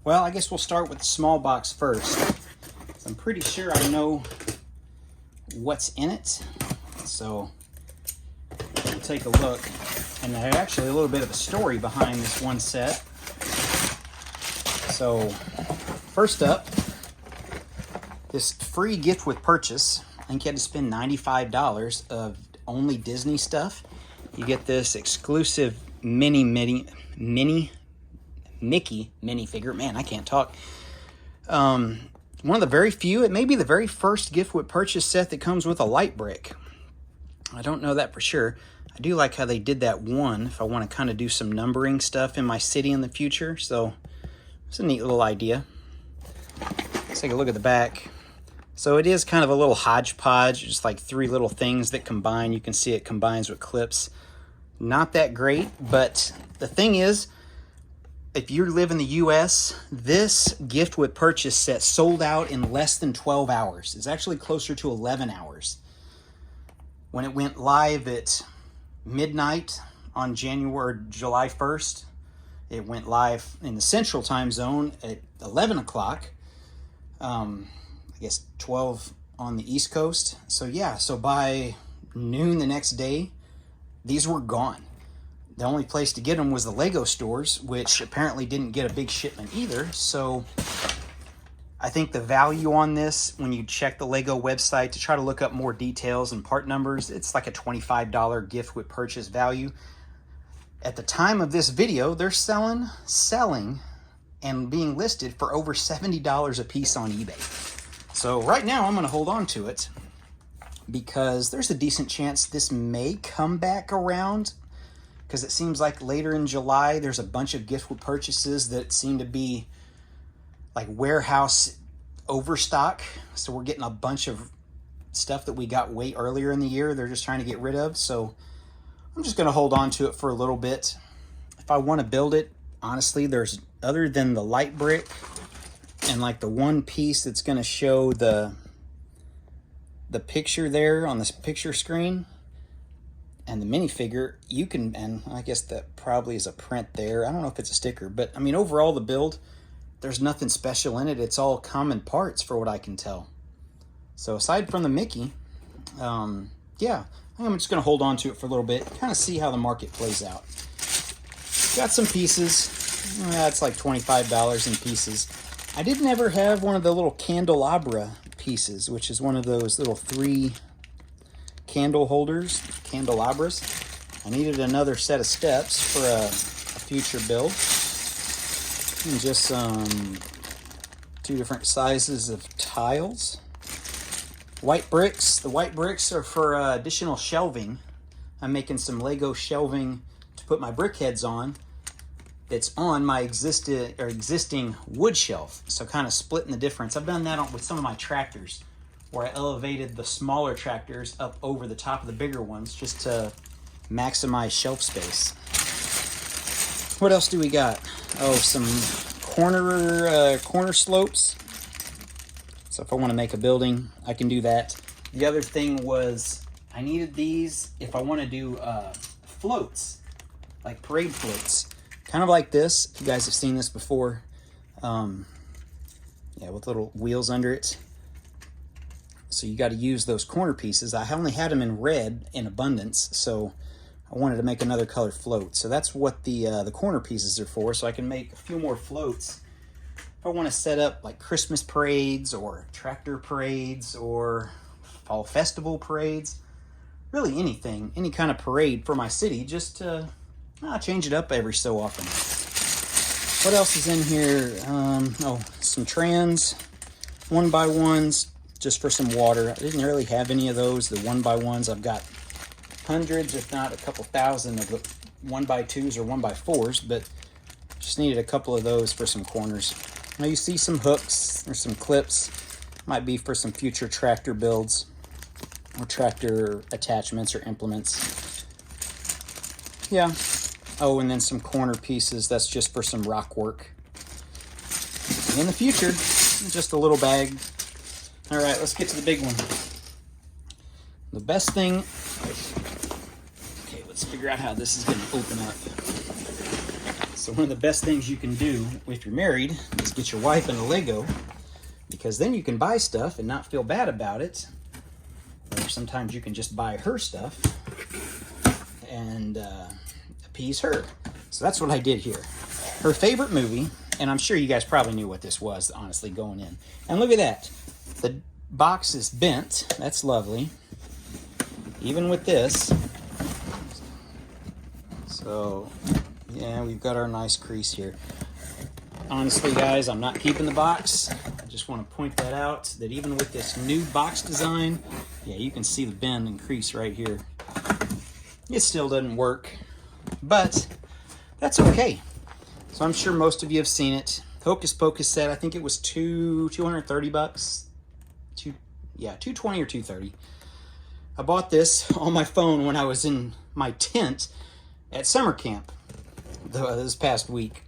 Well, I guess we'll start with the small box first. I'm pretty sure I know what's in it. So we'll take a look. And there's actually a little bit of a story behind this one set. So first up, this free gift with purchase. I think you had to spend $95 of only Disney stuff. You get this exclusive Mickey minifigure. Man, I can't talk. One of the very few, it may be the very first gift with purchase set that comes with a light brick. I don't know that for sure. I do like how they did that one if I want to kind of do some numbering stuff in my city in the future. So it's a neat little idea. Let's take a look at the back. So it is kind of a little hodgepodge, just like three little things that combine. You can see it combines with clips. Not that great, but the thing is, if you live in the US, this gift with purchase set sold out in less than 12 hours. It's actually closer to 11 hours. When it went live at midnight on July 1st, it went live in the Central Time Zone at 11 o'clock. I guess 12 on the East Coast. So yeah, so by noon the next day, these were gone. The only place to get them was the Lego stores, which apparently didn't get a big shipment either. So I think the value on this, when you check the Lego website to try to look up more details and part numbers, it's like a $25 gift with purchase value. At the time of this video, they're selling, and being listed for over $70 a piece on eBay. So right now I'm going to hold on to it because there's a decent chance this may come back around, because it seems like later in July there's a bunch of gift with purchases that seem to be like warehouse overstock. So we're getting a bunch of stuff that we got way earlier in the year they're just trying to get rid of. So I'm just going to hold on to it for a little bit. If I want to build it, honestly, there's, other than the light brick and like the one piece that's going to show the picture there on this picture screen and the minifigure, you can, and I guess that probably is a print there. I don't know if it's a sticker, but I mean, overall the build, there's nothing special in it. It's all common parts for what I can tell. So aside from the Mickey, yeah, I think I'm just going to hold on to it for a little bit, kind of see how the market plays out. Got some pieces. That's like $25 in pieces. I didn't ever have one of the little candelabra pieces, which is one of those little 3 candle holders, candelabras. I needed another set of steps for a future build. And just 2 different sizes of tiles. White bricks. The white bricks are for additional shelving. I'm making some Lego shelving to put my brick heads on. It's on my existing wood shelf. So kind of splitting the difference. I've done that with some of my tractors, where I elevated the smaller tractors up over the top of the bigger ones just to maximize shelf space. What else do we got? Oh, some corner slopes. So if I want to make a building, I can do that. The other thing was I needed these if I want to do floats, like parade floats. Kind of like this, if you guys have seen this before. Yeah, with little wheels under it. So you got to use those corner pieces. I only had them in red in abundance, so I wanted to make another color float. So that's what the corner pieces are for, so I can make a few more floats. If I want to set up like Christmas parades or tractor parades or fall festival parades, really anything, any kind of parade for my city, just to change it up every so often. What else is in here? Oh, some trans 1x1s, just for some water. I didn't really have any of those, the 1x1s. I've got hundreds, if not a couple thousand of the 1x2s or 1x4s, but just needed a couple of those for some corners. Now you see some hooks or some clips. Might be for some future tractor builds or tractor attachments or implements. Yeah. Oh, and then some corner pieces. That's just for some rock work. And in the future, just a little bag. All right, let's get to the big one. The best thing. Okay, let's figure out how this is going to open up. So one of the best things you can do if you're married is get your wife into Lego, because then you can buy stuff and not feel bad about it. Or sometimes you can just buy her stuff and appease her. So that's what I did here. Her favorite movie, and I'm sure you guys probably knew what this was, honestly, going in. And look at that. The box is bent. That's lovely. Even with this. So, yeah, we've got our nice crease here. Honestly, guys, I'm not keeping the box. I just want to point that out, that even with this new box design, yeah, you can see the bend and crease right here. It still doesn't work, but that's okay. So I'm sure most of you have seen it. Hocus Pocus set, I think it was $230. $220 or $230. I bought this on my phone when I was in my tent at summer camp this past week.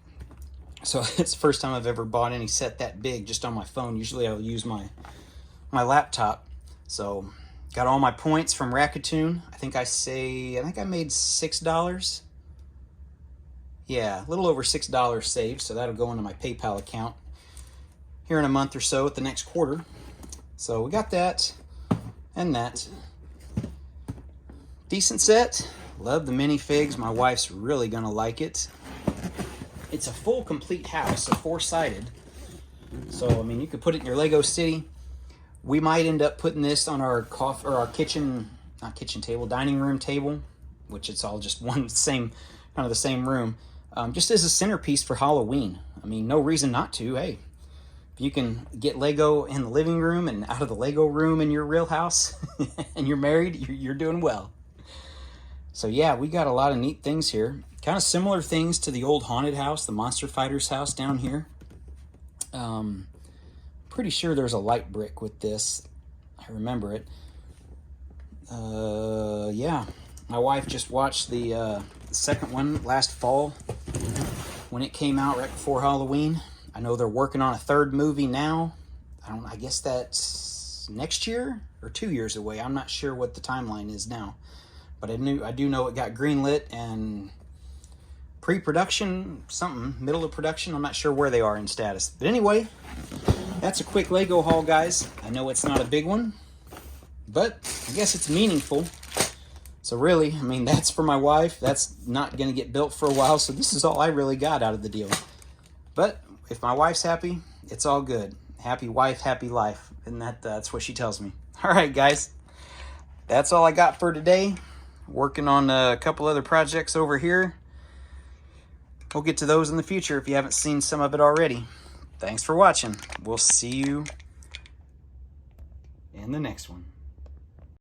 So it's the first time I've ever bought any set that big just on my phone. Usually I'll use my laptop. So got all my points from Rakuten. I think I made $6. Yeah, a little over $6 saved. So that'll go into my PayPal account here in a month or so at the next quarter. So we got that and that. Decent set. Love the minifigs. My wife's really gonna like it. It's a full, complete house, so four-sided. So, I mean, you could put it in your Lego city. We might end up putting this on our dining room table, which it's all just kind of the same room, just as a centerpiece for Halloween. I mean, no reason not to. Hey, if you can get Lego in the living room and out of the Lego room in your real house, and you're married, you're doing well. So yeah, we got a lot of neat things here. Kind of similar things to the old haunted house, the Monster Fighters house down here. Pretty sure there's a light brick with this. I remember it. Yeah, my wife just watched the second one last fall when it came out right before Halloween. I know they're working on a third movie now. I guess that's next year or 2 years away. I'm not sure what the timeline is now. But I do know it got greenlit and pre-production, middle of production. I'm not sure where they are in status. But anyway, that's a quick Lego haul, guys. I know it's not a big one, but I guess it's meaningful. So really, I mean, that's for my wife. That's not going to get built for a while, so this is all I really got out of the deal. But if my wife's happy, it's all good. Happy wife, happy life. And that's what she tells me. All right, guys. That's all I got for today. Working on a couple other projects over here. We'll get to those in the future if you haven't seen some of it already. Thanks for watching. We'll see you in the next one.